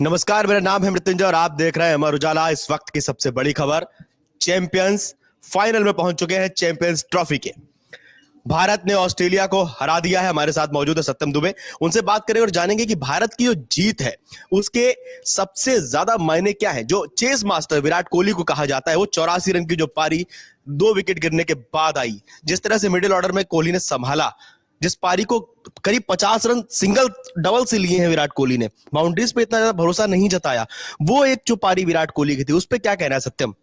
नमस्कार, मेरा नाम है मृत्युंजय और आप देख रहे हैं अमर उजाला। इस वक्त की सबसे बड़ी खबर, चैंपियंस फाइनल में पहुंच चुके हैं चैंपियंस ट्रॉफी के। भारत ने ऑस्ट्रेलिया को हरा दिया है। हमारे साथ मौजूद है सत्यम दुबे, उनसे बात करें और जानेंगे कि भारत की जो जीत है उसके सबसे ज्यादा मायने क्या है। जो चेस मास्टर विराट कोहली को कहा जाता है, वो 84 रन की जो पारी 2 विकेट गिरने के बाद आई, जिस तरह से मिडिल ऑर्डर में कोहली ने संभाला, जिस पारी को करीब 50 रन सिंगल डबल से लिए हैं विराट कोहली ने, बाउंड्रीज पे इतना ज्यादा भरोसा नहीं जताया, वो एक जो पारी विराट कोहली की थी, उस पर क्या कहना है सत्यम?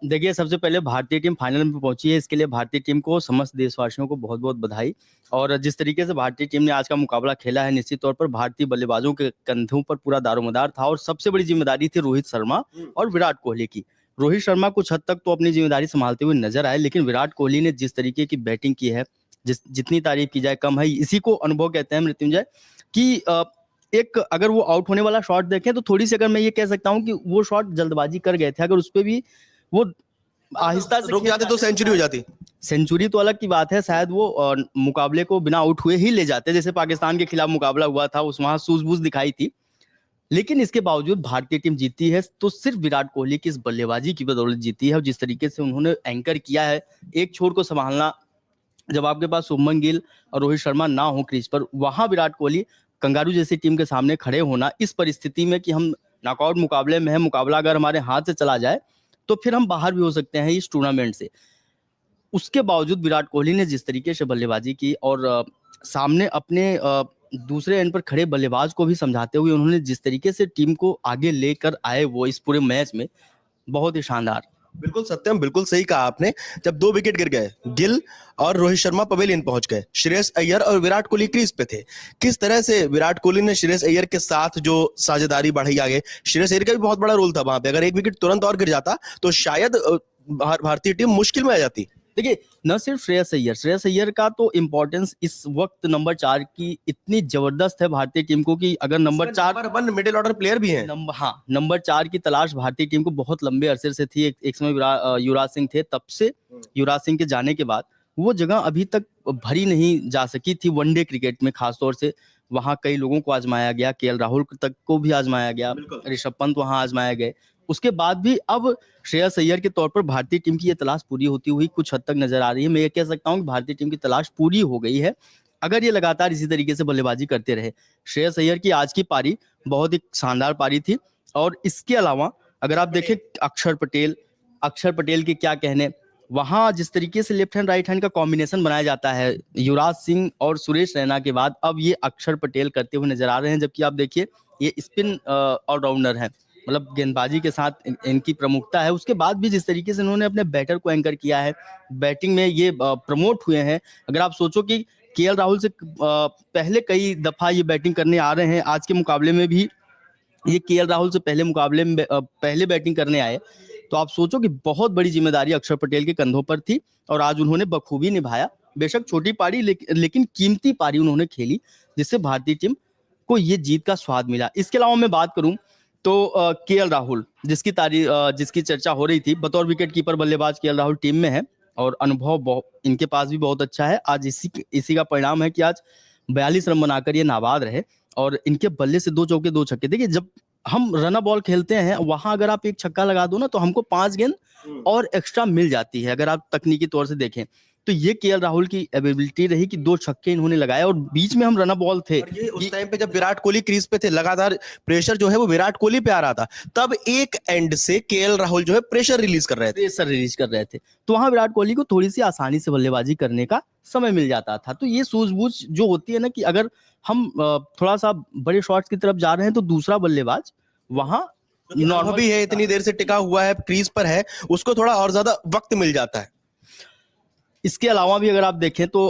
देखिए, सबसे पहले भारतीय टीम फाइनल में पहुंची है, इसके लिए भारतीय टीम को, समस्त देशवासियों को बहुत बहुत बधाई। और जिस तरीके से भारतीय टीम ने आज का मुकाबला खेला है, निश्चित तौर पर भारतीय बल्लेबाजों के कंधों पर पूरा दारोमदार था और सबसे बड़ी जिम्मेदारी थी रोहित शर्मा और विराट कोहली की। रोहित शर्मा कुछ हद तक तो अपनी जिम्मेदारी संभालते हुए नजर आए, लेकिन विराट कोहली ने जिस तरीके की बैटिंग की है, जितनी तारीफ की जाए कम है। इसी को अनुभव कहते हैं मृत्युंजय, कि एक अगर वो आउट होने वाला शॉट देखें तो थोड़ी सी, अगर मैं ये कह सकता हूं कि वो शॉट जल्दबाजी कर गए थे, अगर उस पर भी वो आहिस्ता से रुक जाते तो सेंचुरी हो जाती। सेंचुरी तो अलग की बात है, शायद वो मुकाबले को बिना आउट हुए ही ले जाते, जैसे पाकिस्तान के खिलाफ मुकाबला हुआ था, उस वहां सूझबूझ दिखाई थी। लेकिन इसके बावजूद भारतीय टीम जीती है तो सिर्फ विराट कोहली की इस बल्लेबाजी की बदौलत जीती है। और जिस तरीके से उन्होंने एंकर किया है, एक छोर को संभालना, जब आपके पास शुभमन गिल और रोहित शर्मा ना हो क्रीज पर, वहां विराट कोहली कंगारू जैसी टीम के सामने खड़े होना, इस परिस्थिति में कि हम नॉकआउट मुकाबले में है, मुकाबला अगर हमारे हाथ से चला जाए तो फिर हम बाहर भी हो सकते हैं इस टूर्नामेंट से, उसके बावजूद विराट कोहली ने जिस तरीके से बल्लेबाजी की और सामने अपने दूसरे एंड पर खड़े बल्लेबाज को भी समझाते हुए उन्होंने जिस तरीके से टीम को आगे लेकर आए वो इस पूरे मैच में, बहुत ही शानदार। बिल्कुल सत्यम, बिल्कुल सही कहा आपने। जब 2 विकेट गिर गए, गिल और रोहित शर्मा पवेलियन पहुंच गए, श्रेयस अय्यर और विराट कोहली क्रीज पे थे। किस तरह से विराट कोहली ने श्रेयस अय्यर के साथ जो साझेदारी बढ़ाई आगे, श्रेयस अय्यर का भी बहुत बड़ा रोल था वहां पे। अगर एक विकेट तुरंत और गिर जाता तो शायद भारतीय टीम मुश्किल में आ जाती। देखिए, न सिर्फ श्रेयस अय्यर का तो इम्पोर्टेंस इस वक्त नंबर 4 की इतनी जबरदस्त है भारतीय टीम को, कि अगर नंबर 1 मिडिल ऑर्डर प्लेयर भी है। नंबर 4 की तलाश भारतीय टीम को बहुत लंबे अरसे से थी। एक समय युवराज सिंह थे, तब से युवराज सिंह के जाने के बाद वो जगह अभी तक भरी नहीं जा सकी थी वनडे क्रिकेट में। खासतौर से वहां कई लोगों को आजमाया गया, केएल राहुल तक को भी आजमाया गया, ऋषभ पंत वहां आजमाए गए। उसके बाद भी अब श्रेयस अय्यर के तौर पर भारतीय टीम की ये तलाश पूरी होती हुई कुछ हद तक नजर आ रही है। मैं ये कह सकता हूँ कि भारतीय टीम की तलाश पूरी हो गई है, अगर ये लगातार इसी तरीके से बल्लेबाजी करते रहे। श्रेयस अय्यर की आज की पारी बहुत ही शानदार पारी थी। और इसके अलावा अगर आप देखें अक्षर पटेल के क्या कहने, वहां जिस तरीके से लेफ्ट हैंड राइट हैंड का कॉम्बिनेशन बनाया जाता है, युवराज सिंह और सुरेश रैना के बाद अब ये अक्षर पटेल करते हुए नजर आ रहे हैं। जबकि आप देखिए, ये स्पिन ऑलराउंडर है, मतलब गेंदबाजी के साथ इनकी प्रमुखता है। उसके बाद भी जिस तरीके से इन्होंने अपने बैटर को एंकर किया है, बैटिंग में ये प्रमोट हुए हैं। अगर आप सोचो कि केएल राहुल से पहले कई दफा ये बैटिंग करने आ रहे हैं, आज के मुकाबले में भी ये केएल राहुल से पहले मुकाबले में पहले बैटिंग करने आए, तो आप सोचो कि बहुत बड़ी जिम्मेदारी अक्षर पटेल के कंधों पर थी और आज उन्होंने बखूबी निभाया। बेशक छोटी पारी, लेकिन कीमती पारी उन्होंने खेली, जिससे भारतीय टीम को ये जीत का स्वाद मिला। इसके अलावा मैं बात करूं तो केएल राहुल, जिसकी चर्चा हो रही थी, बतौर विकेट कीपर बल्लेबाज केएल राहुल टीम में है और अनुभव इनके पास भी बहुत अच्छा है। आज इसी का परिणाम है कि आज 42 रन बनाकर ये नाबाद रहे और इनके बल्ले से 2 चौके 2 छक्के। देखिए, जब हम रन बॉल खेलते हैं, वहां अगर आप एक छक्का लगा दो ना, तो हमको 5 गेंद और एक्स्ट्रा मिल जाती है, अगर आप तकनीकी तौर से देखें तो। ये केएल राहुल की एबिलिटी रही कि 2 छक्के इन्होंने लगाए और बीच में हम रन बॉल थे। और ये उस टाइम पे जब विराट कोहली क्रीज पे थे, लगातार प्रेशर जो है वो विराट कोहली पे आ रहा था, तब एक एंड से केएल राहुल जो है प्रेशर रिलीज कर रहे थे। तो वहां विराट कोहली को थोड़ी सी आसानी से बल्लेबाजी करने का समय मिल जाता था। तो ये सूझबूझ जो होती है ना, कि अगर हम थोड़ा सा बड़े शॉट्स की तरफ जा रहे हैं तो दूसरा बल्लेबाज वहां नॉर्मल भी है, इतनी देर से टिका हुआ है, क्रीज पर है, उसको थोड़ा और ज्यादा वक्त मिल जाता है। इसके अलावा भी अगर आप देखें तो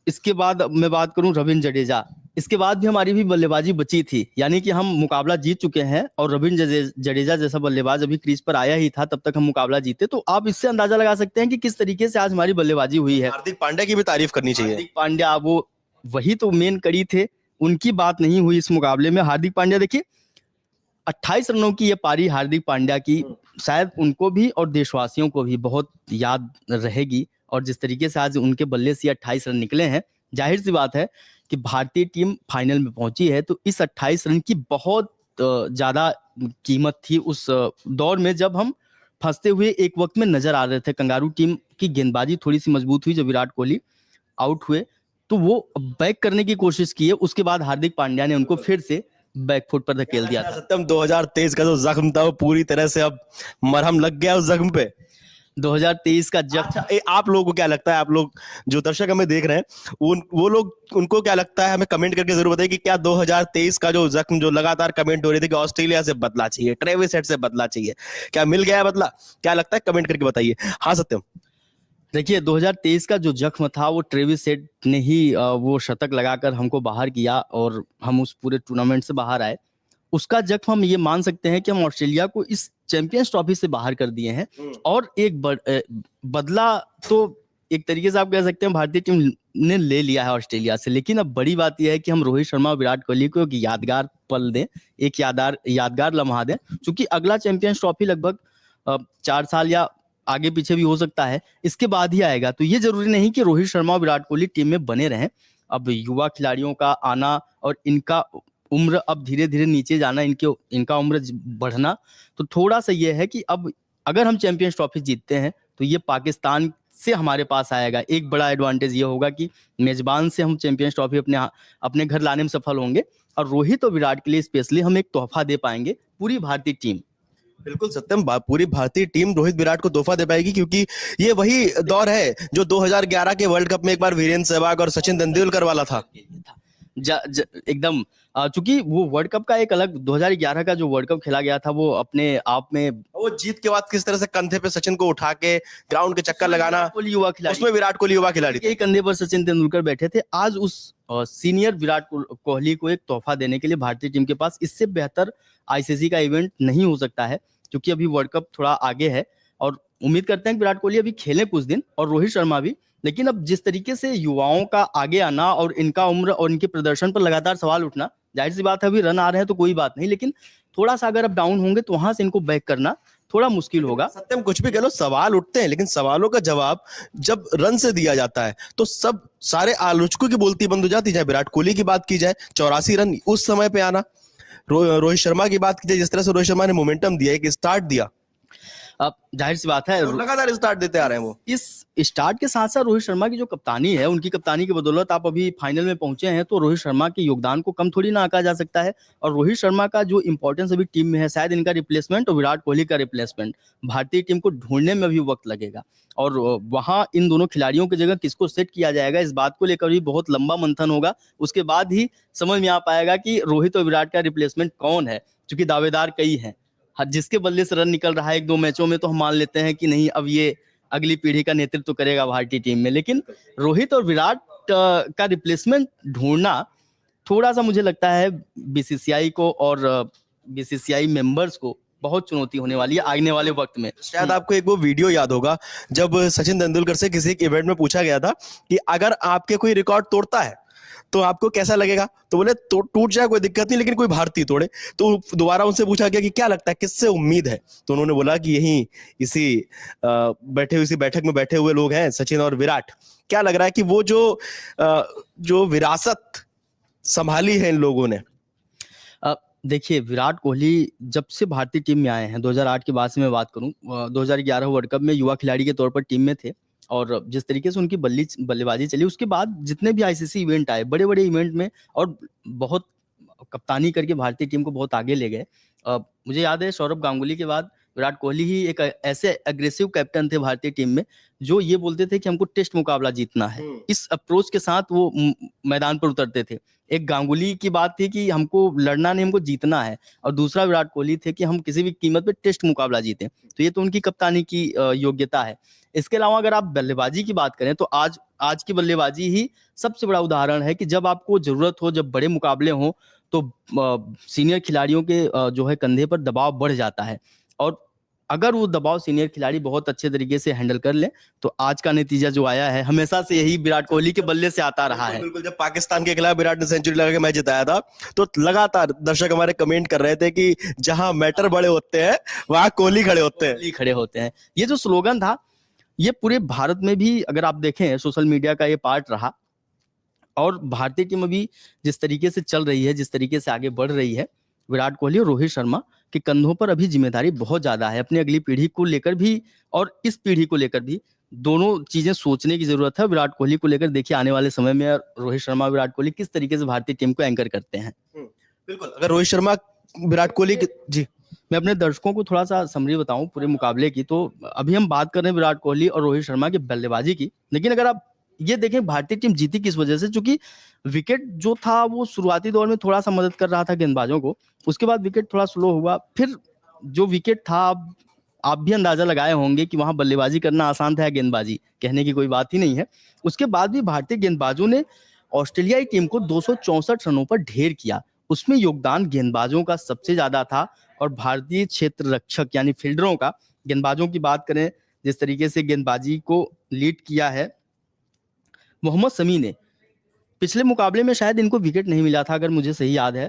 इसके बाद मैं बात करूं रविंद्र जडेजा, इसके बाद भी हमारी भी बल्लेबाजी बची थी, यानी कि हम मुकाबला जीत चुके हैं और रविंद्र जडेजा जैसा बल्लेबाज अभी क्रीज पर आया ही था, तब तक हम मुकाबला जीते। तो आप इससे अंदाजा लगा सकते हैं कि किस तरीके से आज हमारी बल्लेबाजी हुई है। हार्दिक पांड्या की भी तारीफ करनी चाहिए। हार्दिक पांड्या, वो वही तो मेन कड़ी थे, उनकी बात नहीं हुई इस मुकाबले में। हार्दिक पांड्या देखिए, 28 रनों की ये पारी हार्दिक पांड्या की शायद उनको भी और देशवासियों को भी बहुत याद रहेगी। और जिस तरीके से आज उनके बल्ले से 28 रन निकले हैं, जाहिर सी बात है कि भारतीय टीम फाइनल में पहुंची है, तो इस 28 रन की बहुत ज्यादा कीमत थी उस दौर में, जब हम फंसते हुए एक वक्त में नजर आ रहे थे। कंगारू टीम की गेंदबाजी थोड़ी सी मजबूत हुई जब विराट कोहली आउट हुए, तो वो बैक करने की कोशिश की है। उसके बाद हार्दिक पांड्या ने उनको फिर से बैक फुट पर धकेल दिया था। सत्यम, 2023 का जो जख्म था वो पूरी तरह से अब मरहम लग गया उस जख्म पे। 2023 का जब अच्छा, आप लोगों को क्या लगता है, आप लोग जो दर्शक हमें देख रहे हैं वो लोग, उनको क्या लगता है, हमें कमेंट करके जरूर बताइए कि क्या 2023 का जो जख्म जो लगातार कमेंट हो रही थी कि ऑस्ट्रेलिया से बदला चाहिए, ट्रेविस हेड से बदला चाहिए, क्या मिल गया है बदला? क्या लगता है, कमेंट करके बताइए। हाँ सत्यम। देखिए, 2023 का जो जख्म था वो ट्रेविस हेड ने ही वो शतक लगाकर हमको बाहर किया और हम उस पूरे टूर्नामेंट से बाहर आए। उसका जख्म हम ये मान सकते हैं कि हम ऑस्ट्रेलिया को इस चैंपियंस ट्रॉफी से बाहर कर दिए हैं। और एक बदला तो एक तरीके से आप कह सकते हैं भारतीय टीम ने ले लिया है ऑस्ट्रेलिया से। लेकिन अब बड़ी बात यह है कि हम रोहित शर्मा और विराट कोहली को एक यादगार पल दें, एक यादगार लम्हा दें, क्योंकि अगला चैंपियंस ट्रॉफी लगभग 4 साल या आगे पीछे भी हो सकता है, इसके बाद ही आएगा। तो ये जरूरी नहीं कि रोहित शर्मा और विराट कोहली टीम में बने रहें। अब युवा खिलाड़ियों का आना और इनका उम्र अब धीरे धीरे नीचे जाना, इनका उम्र बढ़ना, तो थोड़ा सा ये है कि अब अगर हम चैंपियंस ट्रॉफी जीतते हैं तो ये पाकिस्तान से हमारे पास आएगा। एक बड़ा एडवांटेज ये होगा कि मेजबान से हम चैंपियंस ट्रॉफी अपने घर लाने में सफल होंगे, और रोहित और विराट के लिए स्पेशली हम एक तोहफा दे पाएंगे, पूरी भारतीय टीम। बिल्कुल सत्यम, पूरी भारतीय टीम रोहित विराट को तोहफा दे पाएगी, क्योंकि ये वही दौर है जो 2011 के वर्ल्ड कप में एक बार वीरेंद्र सहवाग और सचिन तेंदुलकर वाला था। एकदम, चूंकि वो वर्ल्ड कप का एक अलग 2011 का जो वर्ल्ड कप खेला गया था वो अपने आप में, वो जीत के बाद किस तरह से कंधे पे सचिन को उठा के ग्राउंड के चक्कर लगाना, युवा खिलाड़ी, उसमें विराट कोहली युवा खिलाड़ी थे, कंधे पर सचिन तेंदुलकर बैठे थे। आज उस सीनियर विराट कोहली को एक तोहफा देने के लिए भारतीय टीम के पास इससे बेहतर आईसीसी का इवेंट नहीं हो सकता है, क्योंकि अभी वर्ल्ड कप थोड़ा आगे है। और उम्मीद करते हैं कि विराट कोहली अभी खेलें कुछ दिन और रोहित शर्मा भी। लेकिन अब जिस तरीके से युवाओं का आगे आना और इनका उम्र और इनके प्रदर्शन पर लगातार सवाल उठना, जाहिर सी बात है अभी रन आ रहे हैं तो कोई बात नहीं, लेकिन थोड़ा सा अगर अब डाउन होंगे तो वहां से इनको बैक करना थोड़ा मुश्किल होगा। सत्यम, कुछ भी कह लो, सवाल उठते हैं, लेकिन सवालों का जवाब जब रन से दिया जाता है तो सब सारे आलोचकों की बोलती बंद हो जाती है। चाहे विराट कोहली की बात की जाए, 84 रन उस समय पे आना, रोहित शर्मा की बात की जाए, जिस तरह से रोहित शर्मा ने मोमेंटम दिया, एक स्टार्ट दिया, अब जाहिर सी बात है लगातार स्टार्ट देते आ रहे हैं वो। इस स्टार्ट के साथ साथ रोहित शर्मा की जो कप्तानी है, उनकी कप्तानी की बदौलत आप अभी फाइनल में पहुंचे हैं, तो रोहित शर्मा के योगदान को कम थोड़ी ना आंका जा सकता है। और रोहित शर्मा का जो इंपॉर्टेंस अभी टीम में है, शायद इनका रिप्लेसमेंट और विराट कोहली का रिप्लेसमेंट भारतीय टीम को ढूंढने में भी वक्त लगेगा। और वहां इन दोनों खिलाड़ियों की जगह किसको सेट किया जाएगा, इस बात को लेकर भी बहुत लंबा मंथन होगा। उसके बाद ही समझ में आ पाएगा कि रोहित और विराट का रिप्लेसमेंट कौन है, क्योंकि दावेदार कई हैं। जिसके बदले से रन निकल रहा है 1-2 मैचों में, तो हम मान लेते हैं कि नहीं, अब ये अगली पीढ़ी का नेतृत्व करेगा भारतीय टीम में। लेकिन रोहित और विराट का रिप्लेसमेंट ढूंढना थोड़ा सा मुझे लगता है बीसीसीआई को और बीसीसीआई मेंबर्स को बहुत चुनौती होने वाली है आने वाले वक्त में। शायद आपको एक वो वीडियो याद होगा जब सचिन तेंदुलकर से किसी एक इवेंट में पूछा गया था कि अगर आपके कोई रिकॉर्ड तोड़ता है तो आपको कैसा लगेगा, तो बोले टूट जाए कोई दिक्कत नहीं, लेकिन कोई भारतीय तोड़े। तो दोबारा उनसे पूछा गया कि क्या लगता है किससे उम्मीद है, तो उन्होंने बोला कि यही इसी बैठक में बैठे हुए लोग हैं, सचिन और विराट। क्या लग रहा है कि वो जो विरासत संभाली है इन लोगों ने? देखिए, विराट कोहली जब से भारतीय टीम में आए हैं, 2008 के बाद से मैं बात करूं, 2011 वर्ल्ड कप में युवा खिलाड़ी के तौर पर टीम में थे, और जिस तरीके से उनकी बल्लेबाजी चली, उसके बाद जितने भी आईसीसी इवेंट आए, बड़े बड़े इवेंट में, और बहुत कप्तानी करके भारतीय टीम को बहुत आगे ले गए। मुझे याद है सौरव गांगुली के बाद विराट कोहली ही एक ऐसे एग्रेसिव कैप्टन थे भारतीय टीम में, जो ये बोलते थे कि हमको टेस्ट मुकाबला जीतना है। इस अप्रोच के साथ वो मैदान पर उतरते थे। एक गांगुली की बात थी कि हमको लड़ना नहीं, हमको जीतना है, और दूसरा विराट कोहली थे कि हम किसी भी कीमत पे टेस्ट मुकाबला जीतें। तो ये तो उनकी कप्तानी की योग्यता है। इसके अलावा अगर आप बल्लेबाजी की बात करें तो आज की बल्लेबाजी ही सबसे बड़ा उदाहरण है कि जब आपको जरूरत हो, जब बड़े मुकाबले हो, तो सीनियर खिलाड़ियों के जो है कंधे पर दबाव बढ़ जाता है, और अगर वो दबाव सीनियर खिलाड़ी बहुत अच्छे तरीके से हैंडल कर ले, तो आज का नतीजा जो आया है, हमेशा से यही विराट कोहली के बल्ले से आता रहा है। बिल्कुल, जब पाकिस्तान के खिलाफ विराट ने सेंचुरी लगा के मैच जिताया था, तो लगातार दर्शक हमारे कमेंट कर रहे थे कि जहां मैटर बड़े होते हैं वहां कोहली खड़े होते हैं। ये जो स्लोगन था, ये पूरे भारत में भी अगर आप देखें, सोशल मीडिया का ये पार्ट रहा, और भारतीय टीम अभी जिस तरीके से चल रही है, जिस तरीके से आगे बढ़ रही है, विराट कोहली और रोहित शर्मा के कंधों पर अभी जिम्मेदारी बहुत ज्यादा है, अपनी अगली पीढ़ी को लेकर भी और इस पीढ़ी को लेकर भी दोनों चीजें सोचने की जरूरत है। विराट कोहली को लेकर देखिए आने वाले समय में रोहित शर्मा विराट कोहली किस तरीके से भारतीय टीम को एंकर करते हैं। बिल्कुल, अगर रोहित शर्मा विराट कोहली जी, मैं अपने दर्शकों को थोड़ा सा समरी बताऊं पूरे मुकाबले की, तो अभी हम बात कर रहे हैं विराट कोहली और रोहित शर्मा की बल्लेबाजी की, लेकिन अगर आप ये देखें भारतीय टीम जीती किस वजह से, क्योंकि विकेट जो था वो शुरुआती दौर में थोड़ा सा मदद कर रहा था गेंदबाजों को, उसके बाद विकेट थोड़ा स्लो हुआ, फिर जो विकेट था आप भी अंदाजा लगाए होंगे कि वहां बल्लेबाजी करना आसान था, गेंदबाजी कहने की कोई बात ही नहीं है। उसके बाद भी भारतीय गेंदबाजों ने ऑस्ट्रेलियाई टीम को 264 रनों पर ढेर किया, उसमें योगदान गेंदबाजों का सबसे ज्यादा था और भारतीय क्षेत्र रक्षक यानी फील्डरों का, गेंदबाजों की बात करें जिस तरीके से गेंदबाजी को लीड किया है मोहम्मद शमी ने, पिछले मुकाबले में शायद इनको विकेट नहीं मिला था अगर मुझे सही याद है,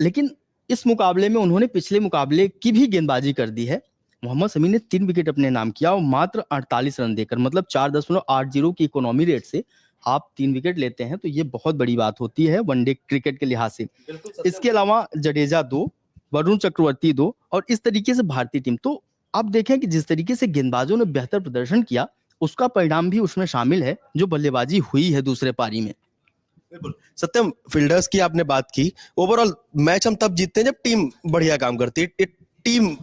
लेकिन इस मुकाबले में उन्होंने पिछले मुकाबले की भी गेंदबाजी कर दी है। मोहम्मद शमी ने 3 विकेट अपने नाम किया और मात्र 48 रन देकर, मतलब 4.80 की इकोनॉमी रेट से आप 3 विकेट लेते हैं तो ये बहुत बड़ी बात होती है वनडे क्रिकेट के लिहाज से। इसके अलावा जडेजा 2, वरुण चक्रवर्ती 2 और इस तरीके से भारतीय टीम, तो आप देखें कि जिस तरीके से गेंदबाजों ने बेहतर प्रदर्शन किया उसका परिणाम भी उसमें शामिल है जो बल्लेबाजी हुई है दूसरे पारी में। बिल्कुल सत्यम, फील्डर्स की आपने बात की, ओवरऑल मैच हम तब जीतते हैं जब टीम बढ़िया काम करती है, टीम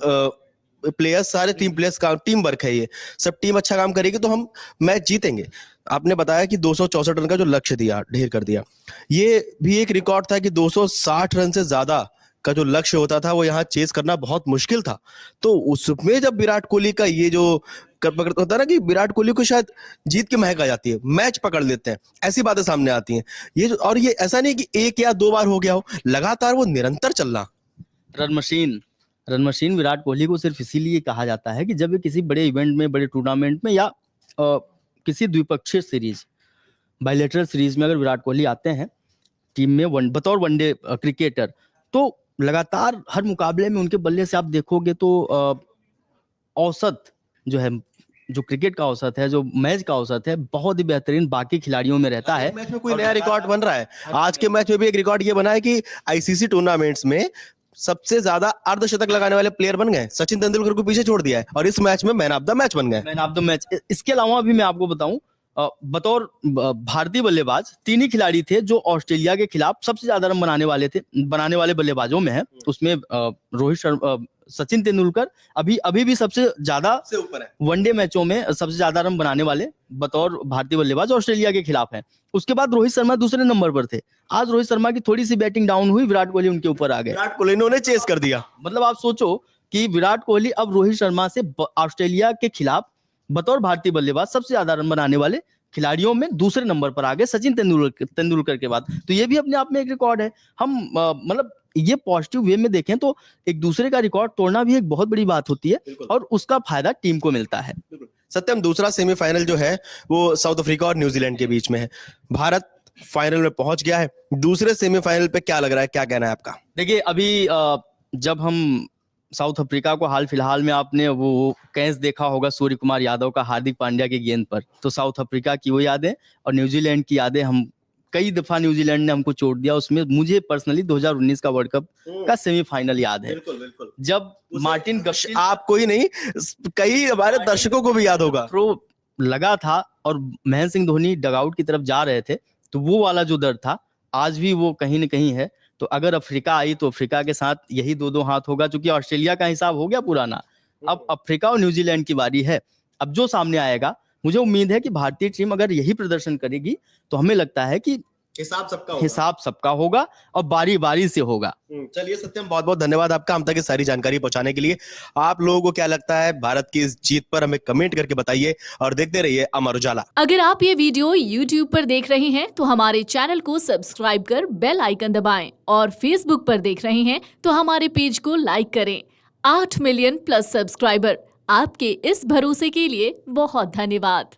प्लेयर्स, सारे टीम प्लेयर्स का टीम वर्क है, ये सब टीम अच्छा काम करेगी तो हम मैच जीतेंगे। आपने बताया कि 264 रन का जो लक्ष्य दिया, ढेर कर दिया, ये भी एक रिकॉर्ड था कि 260 रन से ज्यादा का जो लक्ष्य होता था वो यहाँ चेस करना बहुत मुश्किल था। तो उसमें जब विराट कोहली का ये जो होता है ना कि विराट कोहली को शायद जीत की महक आ जाती है, मैच पकड़ लेते हैं, ऐसी बातें सामने आती हैं। ये और ये ऐसा नहीं कि 1 या 2 बार हो गया हो, लगातार वो निरंतर चलना। रन मशीन विराट कोहली को सिर्फ इसीलिए कहा जाता है कि जब ये किसी बड़े इवेंट में, बड़े टूर्नामेंट में या किसी द्विपक्षीय सीरीज, बायलैटरल सीरीज में अगर विराट कोहली आते हैं टीम में बतौर वनडे क्रिकेटर, तो लगातार हर मुकाबले में उनके बल्ले से आप देखोगे तो औसत जो है, जो क्रिकेट का औसत है, जो मैच का औसत है, बहुत ही बेहतरीन बाकी खिलाड़ियों में रहता है। मैच में कोई नया रिकॉर्ड बन रहा है, आज के मैच में भी एक रिकॉर्ड ये बना है कि आईसीसी टूर्नामेंट्स में सबसे ज्यादा अर्धशतक लगाने वाले प्लेयर बन गए, सचिन तेंदुलकर को पीछे छोड़ दिया है और इस मैच में मैन ऑफ द मैच बन गए। Man of the match. इसके अलावा भी मैं आपको बताऊं, बतौर भारतीय बल्लेबाज 3 ही खिलाड़ी थे जो ऑस्ट्रेलिया के खिलाफ सबसे ज्यादा रन बनाने वाले बल्लेबाजों में है। उसमें रोहित शर्मा, सचिन तेंदुलकर अभी भी सबसे ज्यादा ऊपर है, वनडे मैचों में सबसे ज्यादा रन बनाने वाले बतौर भारतीय बल्लेबाज ऑस्ट्रेलिया के खिलाफ हैं। उसके बाद रोहित शर्मा दूसरे नंबर पर थे। आज रोहित शर्मा की थोड़ी सी बैटिंग डाउन हुई, विराट कोहली उनके ऊपर आ गए, विराट कोहली ने उन्हें चेस कर दिया। मतलब आप सोचो कि विराट कोहली अब रोहित शर्मा से ऑस्ट्रेलिया के खिलाफ बतौर भारतीय बल्लेबाज सबसे ज्यादा रन बनाने वाले खिलाड़ियों में दूसरे नंबर पर आ गए, सचिन तेंदुलकर के बाद। तो ये भी अपने आप में एक रिकॉर्ड है। हम मतलब ये पॉजिटिव वे में देखें तो एक दूसरे का रिकॉर्ड तोड़ना भी एक बहुत बड़ी बात होती है और उसका फायदा टीम को मिलता है। सत्यम, दूसरा सेमीफाइनल जो है वो साउथ अफ्रीका और न्यूजीलैंड के बीच में है, भारत फाइनल में पहुंच गया है। दूसरे सेमीफाइनल पे क्या लग रहा है, क्या कहना है आपका? देखिए अभी जब हम साउथ अफ्रीका को, हाल फिलहाल में आपने वो कैच देखा होगा सूर्य कुमार यादव का हार्दिक पांड्या की गेंद पर, तो साउथ अफ्रीका की वो यादें और न्यूजीलैंड की यादें, हम कई दफा न्यूजीलैंड ने हमको चोट दिया। उसमें मुझे पर्सनली 2019 का वर्ल्ड कप का सेमीफाइनल याद है। बिल्कुल। जब मार्टिन गप्टिल, आपको ही नहीं कई हमारे दर्शकों को भी याद होगा, थ्रो लगा था और महेंद्र सिंह धोनी डगआउट की तरफ जा रहे थे, तो वो वाला जो दर्द था आज भी वो कहीं न कहीं है। तो अगर अफ्रीका आई तो अफ्रीका के साथ यही 2-2 हाथ होगा, क्योंकि ऑस्ट्रेलिया का हिसाब हो गया पुराना, अब अफ्रीका और न्यूजीलैंड की बारी है। अब जो सामने आएगा, मुझे उम्मीद है कि भारतीय टीम अगर यही प्रदर्शन करेगी तो हमें लगता है कि हिसाब सबका होगा और बारी बारी से होगा। चलिए सत्यम, बहुत बहुत धन्यवाद आपका हम तक ये सारी जानकारी पहुंचाने के लिए। आप लोगों को क्या लगता है भारत की इस जीत पर, हमें कमेंट करके बताइए और देखते रहिए अमर उजाला। अगर आप ये वीडियो YouTube पर देख रहे हैं तो हमारे चैनल को सब्सक्राइब कर बेल आइकन दबाएं और Facebook पर देख रहे हैं तो हमारे पेज को लाइक करें। 8 मिलियन प्लस सब्सक्राइबर, आपके इस भरोसे के लिए बहुत धन्यवाद।